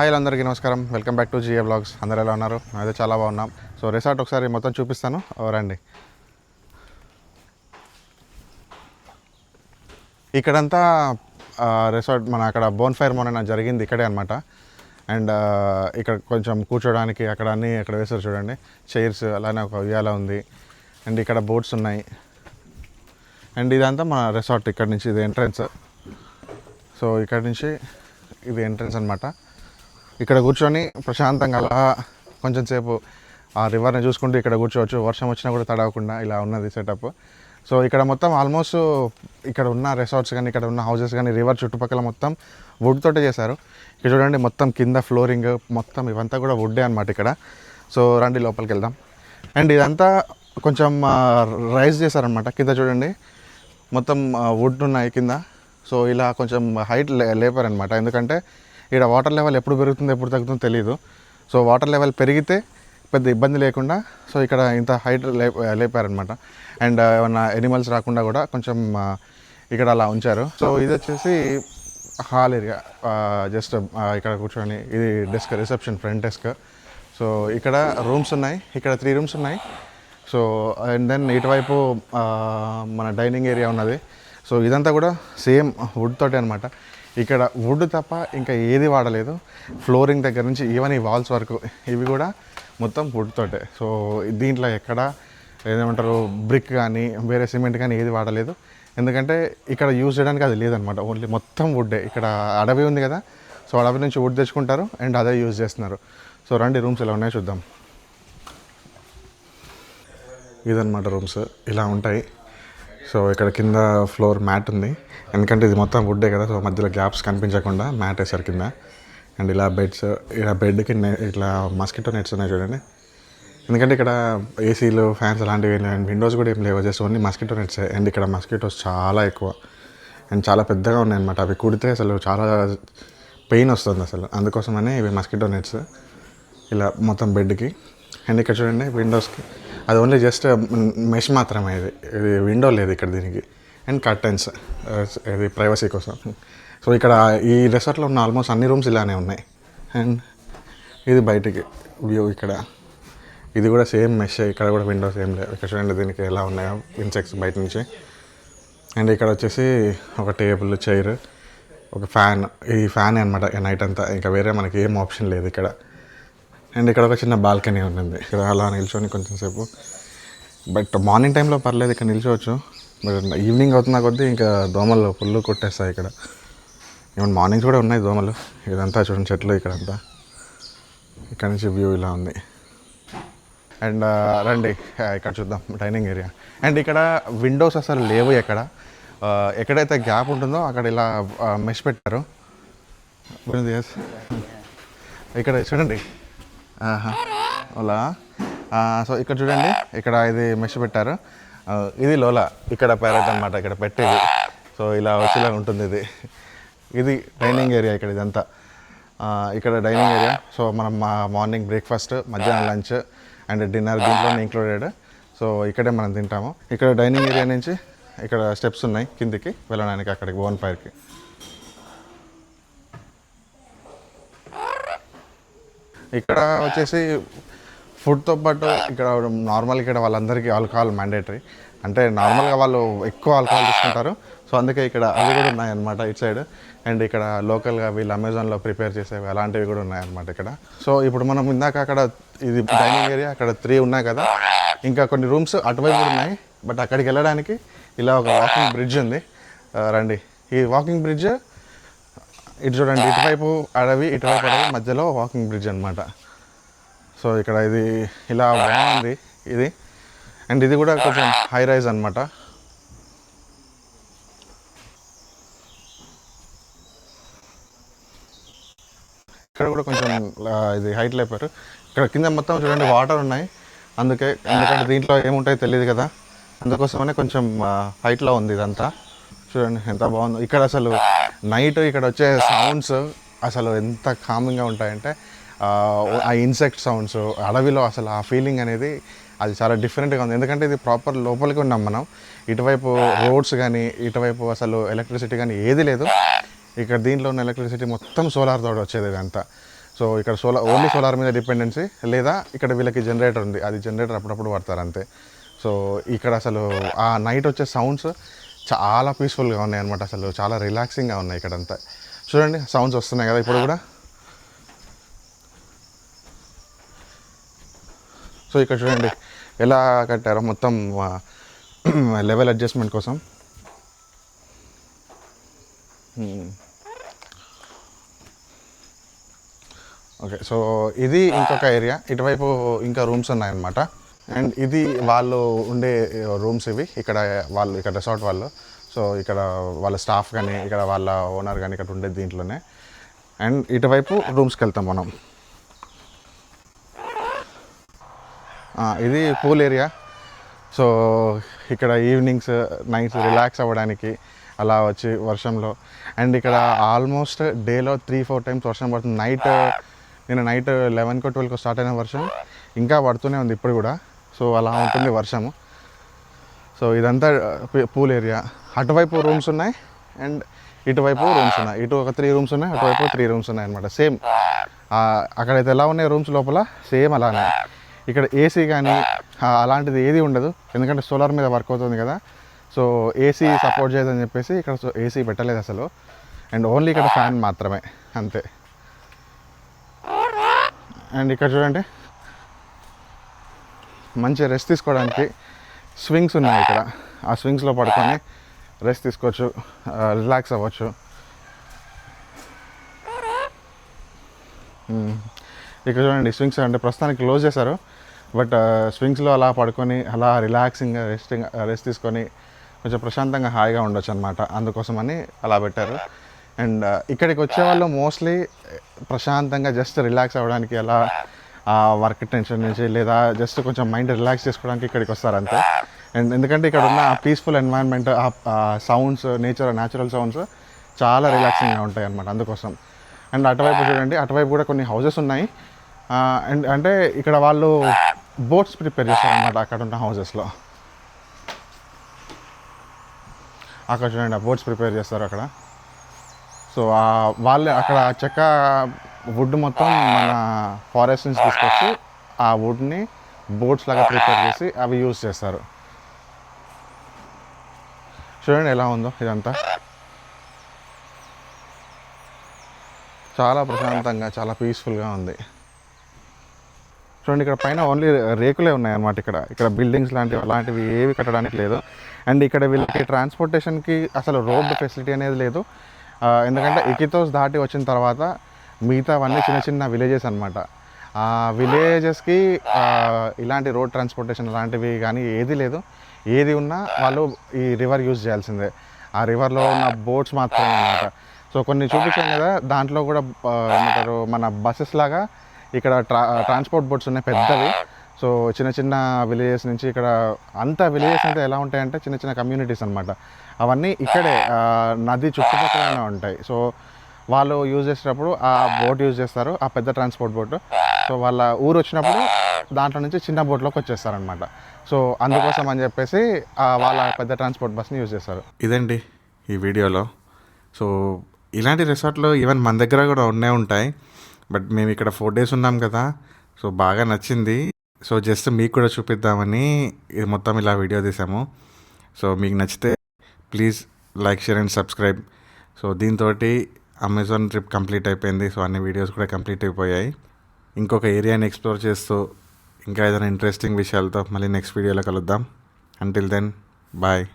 Hi అందరికీ నమస్కారం. Welcome back to G A vlogs. అందరూ ఎలా ఉన్నారు? అయితే చాలా బాగున్నాం. సో రిసార్ట్ ఒకసారి మొత్తం చూపిస్తాను, రండి. ఇక్కడంతా రిసార్ట్ మన అక్కడ బోన్ ఫైర్ మొన్న జరిగింది ఇక్కడే అనమాట. అండ్ ఇక్కడ కొంచెం కూర్చోడానికి అక్కడ అన్నీ అక్కడ వేసారు చూడండి, చైర్స్, అలానే ఒక ఉయ్యాల ఉంది. అండ్ ఇక్కడ బోట్స్ ఉన్నాయి. అండ్ ఇదంతా మన రిసార్ట్. ఇక్కడ నుంచి ఇది ఎంట్రన్స్. సో ఇక్కడ నుంచి ఇది ఎంట్రన్స్ అనమాట. ఇక్కడ కూర్చొని ప్రశాంతంగా అలా కొంచెం సేపు ఆ రివర్ని చూసుకుంటూ ఇక్కడ కూర్చోవచ్చు. వర్షం వచ్చినా కూడా తడవకుండా ఇలా ఉన్నది సెటప్. సో ఇక్కడ మొత్తం ఆల్మోస్ట్ ఇక్కడ ఉన్న రిసార్ట్స్ కానీ ఇక్కడ ఉన్న హౌసెస్ కానీ రివర్ చుట్టుపక్కల మొత్తం వుడ్ తోటే చేశారు. ఇక్కడ చూడండి మొత్తం కింద ఫ్లోరింగ్ మొత్తం ఇవంతా కూడా వుడ్డే అనమాట ఇక్కడ. సో రండి లోపలికి వెళ్దాం. అండ్ ఇదంతా కొంచెం రైజ్ చేశారనమాట. కింద చూడండి మొత్తం వుడ్ ఉన్నాయి కింద. సో ఇలా కొంచెం హైట్ లేపారనమాట. ఎందుకంటే ఇక్కడ వాటర్ లెవెల్ ఎప్పుడు పెరుగుతుందో ఎప్పుడు తగ్గుతుందో తెలియదు. సో వాటర్ లెవెల్ పెరిగితే పెద్ద ఇబ్బంది లేకుండా సో ఇక్కడ ఇంత హైట్ లేపారనమాట. అండ్ ఏమన్నా ఎనిమల్స్ రాకుండా కూడా కొంచెం ఇక్కడ అలా ఉంచారు. సో ఇది వచ్చేసి హాల్ ఏరియా. జస్ట్ ఇక్కడ కూర్చొని ఇది desk, reception front desk. So ఇక్కడ రూమ్స్ ఉన్నాయి, ఇక్కడ 3 రూమ్స్ ఉన్నాయి. సో అండ్ దెన్ ఇటువైపు మన డైనింగ్ ఏరియా ఉన్నది. సో ఇదంతా కూడా సేమ్ వుడ్ తోటే అనమాట. ఇక్కడ వుడ్ తప్ప ఇంకా ఏది వాడలేదు. ఫ్లోరింగ్ దగ్గర నుంచి ఈవెన్ ఈ వాల్స్ వరకు ఇవి కూడా మొత్తం వుడ్ తోటే. సో దీంట్లో ఎక్కడ ఏదేమంటారు బ్రిక్ కానీ వేరే సిమెంట్ కానీ ఏది వాడలేదు. ఎందుకంటే ఇక్కడ యూజ్ చేయడానికి అది లేదనమాట. ఓన్లీ మొత్తం వుడ్డే. ఇక్కడ అడవి ఉంది కదా, సో అడవి నుంచి వుడ్ తెచ్చుకుంటారు అండ్ అదే యూజ్ చేస్తున్నారు. సో రండి రూమ్స్ ఎలా ఉన్నాయో చూద్దాం. ఇదన్నమాట రూమ్స్, ఇలా ఉంటాయి. సో ఇక్కడ కింద ఫ్లోర్ మ్యాట్ ఉంది, ఎందుకంటే ఇది మొత్తం వుడ్డే కదా. సో మధ్యలో గ్యాప్స్ కనిపించకుండా మ్యాట్ వేసారు కింద. అండ్ ఇలా బెడ్స్, ఇలా బెడ్కి ఇట్లా మస్కిటో నెట్స్ ఉన్నాయి చూడండి. ఎందుకంటే ఇక్కడ ఏసీలు, ఫ్యాన్స్ అలాంటివి అండ్ విండోస్ కూడా ఏం లేవు, just only mosquito nets. And ఇక్కడ మస్కిటోస్ చాలా ఎక్కువ అండ్ చాలా పెద్దగా ఉన్నాయి అనమాట. అవి కుడితే అసలు చాలా పెయిన్ వస్తుంది అసలు. అందుకోసమనే ఇవి మస్కిటో నెట్స్ ఇలా మొత్తం బెడ్కి. అండ్ ఇక్కడ చూడండి విండోస్కి అది ఓన్లీ జస్ట్ మెష్ మాత్రమే, ఇది విండో లేదు ఇక్కడ దీనికి. అండ్ కర్టెన్స్, ఇది ప్రైవసీ కోసం. సో ఇక్కడ ఈ రిసార్ట్లో ఉన్న ఆల్మోస్ట్ అన్ని రూమ్స్ ఇలానే ఉన్నాయి. అండ్ ఇది బయటికి వ్యూ. ఇక్కడ ఇది కూడా సేమ్ మెష్, ఇక్కడ కూడా విండోస్ ఏం లేవు. ఇక్కడ చూడండి దీనికి ఎలా ఉన్నాయో ఇన్సెక్ట్స్ బయట నుంచి. అండ్ ఇక్కడ వచ్చేసి ఒక టేబుల్, చైర్, ఒక ఫ్యాన్. ఈ ఫ్యాన్ అనమాట నైట్ అంతా, ఇంకా వేరే మనకి ఏం ఆప్షన్ లేదు ఇక్కడ. అండ్ ఇక్కడ ఒక చిన్న బాల్కనీ ఉంటుంది, ఇక్కడ అలా నిల్చొని కొంచెం సేపు. బట్ మార్నింగ్ టైంలో పర్లేదు, ఇక్కడ నిల్చోవచ్చు. బట్ ఈవినింగ్ అవుతున్న కొద్దీ ఇంకా దోమలు ఫుల్ కొట్టేస్తాయి ఇక్కడ. ఈవెన్ మార్నింగ్స్ కూడా ఉన్నాయి దోమలు. ఇదంతా చూడండి చెట్లు ఇక్కడంతా. ఇక్కడ నుంచి వ్యూ ఇలా ఉంది. అండ్ రండి ఇక్కడ చూద్దాం డైనింగ్ ఏరియా. అండ్ ఇక్కడ విండోస్ అసలు లేవు ఎక్కడైతే గ్యాప్ ఉంటుందో అక్కడ ఇలా మెష్ పెట్టారు. ఇక్కడ చూడండి ఓలా. సో ఇక్కడ చూడండి, ఇక్కడ ఇది మెష్ పెట్టారు. ఇది లోలా, ఇక్కడ ప్యారెట్ అనమాట, ఇక్కడ పెట్టేది. సో ఇలా వచ్చేలా ఉంటుంది ఇది. ఇది డైనింగ్ ఏరియా ఇక్కడ ఇదంతా. ఇక్కడ డైనింగ్ ఏరియా. సో మనం మార్నింగ్ బ్రేక్ఫాస్ట్, మధ్యాహ్నం లంచ్ అండ్ డిన్నర్ దీంట్లోనే ఇంక్లూడెడ్. సో ఇక్కడే మనం తింటాము. ఇక్కడ డైనింగ్ ఏరియా నుంచి ఇక్కడ స్టెప్స్ ఉన్నాయి కిందికి వెళ్ళడానికి, అక్కడికి బోన్ ఫైర్కి. ఇక్కడ వచ్చేసి ఫుడ్తో పాటు ఇక్కడ నార్మల్ ఇక్కడ వాళ్ళందరికీ ఆల్కహాల్ మ్యాండేటరీ. అంటే నార్మల్గా వాళ్ళు ఎక్కువ ఆల్కహాల్ తీసుకుంటారు. సో అందుకే ఇక్కడ అవి కూడా ఉన్నాయన్నమాట ఇటు సైడ్. అండ్ ఇక్కడ లోకల్గా వీళ్ళు అమెజాన్లో ప్రిపేర్ చేసేవి అలాంటివి కూడా ఉన్నాయన్నమాట ఇక్కడ. సో ఇప్పుడు మనం ఇందాక అక్కడ ఇది డైనింగ్ ఏరియా, అక్కడ 3 ఉన్నాయి కదా. ఇంకా కొన్ని రూమ్స్ అటువైపు కూడా ఉన్నాయి. బట్ అక్కడికి వెళ్ళడానికి ఇలా ఒక వాకింగ్ బ్రిడ్జ్ ఉంది. రండి. ఈ వాకింగ్ బ్రిడ్జ్ ఇటు చూడండి, ఇటువైపు అడవి, ఇటువైపు అడవి, మధ్యలో వాకింగ్ బ్రిడ్జ్ అనమాట. సో ఇక్కడ ఇది ఇలా బాగుంది ఇది. అండ్ ఇది కూడా కొంచెం హై రైజ్ అనమాట. ఇక్కడ కూడా కొంచెం ఇది హైట్ లేపారు. ఇక్కడ కింద మొత్తం చూడండి వాటర్ ఉన్నాయి. ఎందుకంటే దీంట్లో ఏముంటాయో తెలియదు కదా, అందుకోసమనే కొంచెం హైట్లో ఉంది ఇదంతా. చూడండి ఎంత బాగుందో. ఇక్కడ అసలు నైట్ ఇక్కడ వచ్చే సౌండ్స్ అసలు ఎంత కామింగ్గా ఉంటాయంటే, ఆ ఇన్సెక్ట్ సౌండ్స్, అడవిలో అసలు ఆ ఫీలింగ్ అనేది అది చాలా డిఫరెంట్గా ఉంది. ఎందుకంటే ఇది ప్రాపర్ లోపలికి ఉన్నాం మనం. ఇటువైపు రోడ్స్ కానీ ఇటువైపు అసలు ఎలక్ట్రిసిటీ కానీ ఏది లేదు. ఇక్కడ దీంట్లో ఉన్న ఎలక్ట్రిసిటీ మొత్తం సోలార్ తోటి వచ్చేది ఇదంతా. సో ఇక్కడ ఓన్లీ సోలార్ మీద డిపెండెన్సీ, లేదా ఇక్కడ వీళ్ళకి జనరేటర్ ఉంది, అది జనరేటర్ అప్పుడప్పుడు పడతారు అంతే. సో ఇక్కడ అసలు ఆ నైట్ వచ్చే సౌండ్స్ చాలా పీస్ఫుల్గా ఉన్నాయి అనమాట, అసలు చాలా రిలాక్సింగ్గా ఉన్నాయి ఇక్కడంతా. చూడండి సౌండ్స్ వస్తున్నాయి కదా ఇప్పుడు కూడా. సో ఇక్కడ చూడండి ఎలా కట్టారో మొత్తం లెవెల్ అడ్జస్ట్మెంట్ కోసం. ఓకే, సో ఇది ఇంకొక ఏరియా, ఇటువైపు ఇంకా రూమ్స్ ఉన్నాయన్నమాట. అండ్ ఇది వాళ్ళు ఉండే రూమ్స్ ఇవి, ఇక్కడ వాళ్ళు ఇక్కడ రిసార్ట్ వాళ్ళు. సో ఇక్కడ వాళ్ళ స్టాఫ్ కానీ ఇక్కడ వాళ్ళ ఓనర్ కానీ ఇక్కడ ఉండేది దీంట్లోనే. అండ్ ఇటువైపు రూమ్స్కి వెళ్తాం మనం. ఇది పూల్ ఏరియా. సో ఇక్కడ ఈవినింగ్స్ నైట్స్ రిలాక్స్ అవ్వడానికి అలా వచ్చి వర్షంలో. అండ్ ఇక్కడ ఆల్మోస్ట్ డేలో 3-4 టైమ్స్ వర్షం పడుతుంది. నేను నైట్ 11కో 12కో స్టార్ట్ అయిన వర్షం ఇంకా పడుతూనే ఉంది ఇప్పుడు కూడా. సో అలా ఉంటుంది వర్షము. సో ఇదంతా పూల్ ఏరియా. అటువైపు రూమ్స్ ఉన్నాయి అండ్ ఇటువైపు రూమ్స్ ఉన్నాయి. ఇటు ఒక 3 రూమ్స్ ఉన్నాయి, అటువైపు 3 రూమ్స్ ఉన్నాయి అనమాట. సేమ్ అక్కడైతే ఎలా ఉన్నాయి రూమ్స్ లోపల సేమ్ అలానే. ఇక్కడ ఏసీ కానీ అలాంటిది ఏది ఉండదు, ఎందుకంటే సోలార్ మీద వర్క్ అవుతుంది కదా. సో ఏసీ సపోర్ట్ చేయదని చెప్పేసి ఇక్కడ ఏసీ పెట్టలేదు అసలు. అండ్ ఓన్లీ ఇక్కడ ఫ్యాన్ మాత్రమే అంతే. అండ్ ఇక్కడ చూడండి మంచి రెస్ట్ తీసుకోవడానికి స్వింగ్స్ ఉన్నాయి ఇక్కడ. ఆ స్వింగ్స్లో పడుకొని రెస్ట్ తీసుకోవచ్చు, రిలాక్స్ అవ్వచ్చు. ఇక్కడ చూడండి స్వింగ్స్ అంటే ప్రస్తుతానికి క్లోజ్ చేశారు, బట్ స్వింగ్స్లో అలా పడుకొని అలా రిలాక్సింగ్గా రెస్ట్ తీసుకొని కొంచెం ప్రశాంతంగా హాయిగా ఉండొచ్చు అనమాట. అందుకోసమని అలా పెట్టారు. అండ్ ఇక్కడికి వచ్చే వాళ్ళు మోస్ట్లీ ప్రశాంతంగా జస్ట్ రిలాక్స్ అవ్వడానికి, అలా వర్క్ టెన్షన్ నుంచి లేదా జస్ట్ కొంచెం మైండ్ రిలాక్స్ చేసుకోవడానికి ఇక్కడికి వస్తారు అంతే. అండ్ ఎందుకంటే ఇక్కడ ఉన్న పీస్ఫుల్ ఎన్వైరన్మెంట్, ఆ సౌండ్స్, న్యాచురల్ సౌండ్స్ చాలా రిలాక్సింగ్గా ఉంటాయి అన్నమాట, అందుకోసం. అండ్ అటువైపు చూడండి, అటువైపు కూడా కొన్ని హౌసెస్ ఉన్నాయి. అండ్ అంటే ఇక్కడ వాళ్ళు బోట్స్ ప్రిపేర్ చేస్తారనమాట అక్కడ ఉన్న హౌసెస్లో. అక్కడ చూడండి ఆ బోట్స్ ప్రిపేర్ చేస్తారు అక్కడ. సో వాళ్ళే అక్కడ చెక్క వుడ్ మొత్తం మన ఫారెస్ట్ నుంచి తీసుకొచ్చి ఆ వుడ్ని బోట్స్ లాగా ప్రిపేర్ చేసి అవి యూజ్ చేస్తారు. చూడండి ఎలా ఉందో ఇదంతా, చాలా ప్రశాంతంగా చాలా పీస్ఫుల్గా ఉంది. చూడండి ఇక్కడ పైన ఓన్లీ రేకులే ఉన్నాయన్నమాట. ఇక్కడ బిల్డింగ్స్ అలాంటివి ఏవి కట్టడానికి లేదు. అండ్ ఇక్కడ వీళ్ళకి ట్రాన్స్పోర్టేషన్కి అసలు రోడ్డు ఫెసిలిటీ అనేది లేదు, ఎందుకంటే ఇకితోస్ దాటి వచ్చిన తర్వాత మిగతావన్నీ చిన్న చిన్న విలేజెస్ అనమాట. ఆ విలేజెస్కి ఇలాంటి రోడ్ ట్రాన్స్పోర్టేషన్ అలాంటివి కానీ ఏది లేదు. ఏది ఉన్నా వాళ్ళు ఈ రివర్ యూజ్ చేయాల్సిందే. ఆ రివర్లో ఉన్న బోట్స్ మాత్రమే అనమాట. సో కొన్ని చూపించాను కదా, దాంట్లో కూడా ఏమంటారు మన బస్సెస్ లాగా ఇక్కడ ట్రాన్స్పోర్ట్ బోట్స్ ఉన్నాయి పెద్దవి. సో చిన్న చిన్న విలేజెస్ నుంచి ఇక్కడ అంతా విలేజెస్ అంతా ఎలా ఉంటాయంటే చిన్న చిన్న కమ్యూనిటీస్ అనమాట. అవన్నీ ఇక్కడే నది చుట్టుపక్కలనే ఉంటాయి. సో వాళ్ళు యూజ్ చేసేటప్పుడు ఆ బోట్ యూజ్ చేస్తారు, ఆ పెద్ద ట్రాన్స్పోర్ట్ బోట్. సో వాళ్ళ ఊరు వచ్చినప్పుడు దాంట్లో నుంచి చిన్న బోట్లోకి వచ్చేస్తారనమాట. సో అందుకోసం అని చెప్పేసి వాళ్ళ పెద్ద ట్రాన్స్పోర్ట్ బస్ని యూజ్ చేస్తారు. ఇదండి ఈ వీడియోలో. సో ఇలాంటి రిసార్ట్లు ఈవెన్ మన దగ్గర కూడా ఉంటాయి, బట్ మేము ఇక్కడ 4 days ఉన్నాం కదా, సో బాగా నచ్చింది. సో జస్ట్ మీకు కూడా చూపిద్దామని ఇది మొత్తం ఇలా వీడియో తీసాము. సో మీకు నచ్చితే please like, share and subscribe. So దీంతో అమెజాన్ ట్రిప్ కంప్లీట్ అయిపోయింది. సో అన్ని వీడియోస్ కూడా కంప్లీట్ అయిపోయాయి. ఇంకొక ఏరియాని ఎక్స్ప్లోర్ చేస్తూ ఇంకా ఏదైనా ఇంట్రెస్టింగ్ విషయాలతో మళ్ళీ నెక్స్ట్ వీడియోలో కలుద్దాం. Until then bye.